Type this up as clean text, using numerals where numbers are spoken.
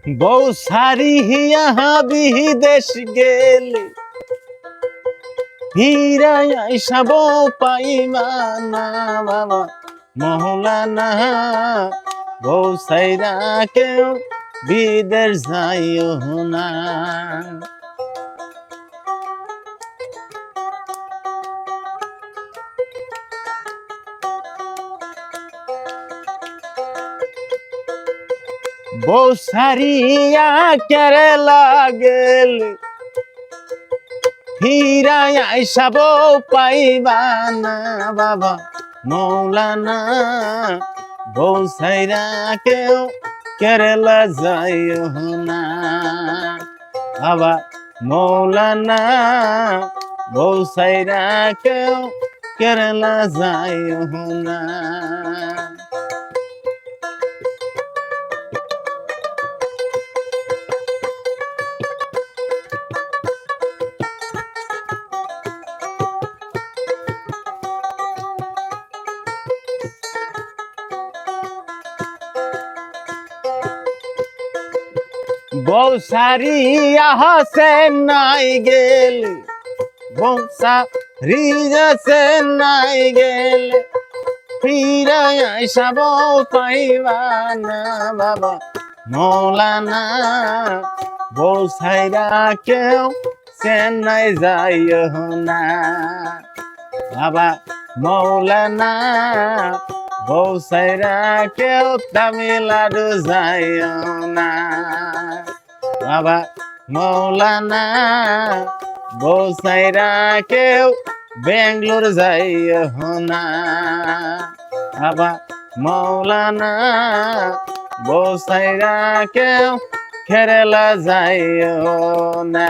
বউ সারিয়া বিদেশ গেলে ফিরাই সব পাইবা না বাবা মৌলানা। বউ সাইরা কেউ বিদেশ যাইও না। বউ সারিয়া কেরালা গেলে ফিরাই সব পাইবা না বাবা মৌলানা। বউ সাইরা কেউ কেরালা যাইও না বাবা মৌলানা। বউ সাইরা কেউ কেরালা যাইও না। বউ সারিয়া নাই গেলে, বউ সারিয়া নাই গেলে ফিরাই সব পাইবা না বাবা মৌলানা। বউ সাইরা কেউ চেন্নাই যাইও না বাবা মৌলানা। বউ সাইরা কেউ তামিলনাড়ু যাইও না বাবা মৌলানা। বউ সাইরা কেউ বেঙ্গলোর যাইও না বাবা মৌলানা। বউ সাইরা কেউ কেরালা যাইও না।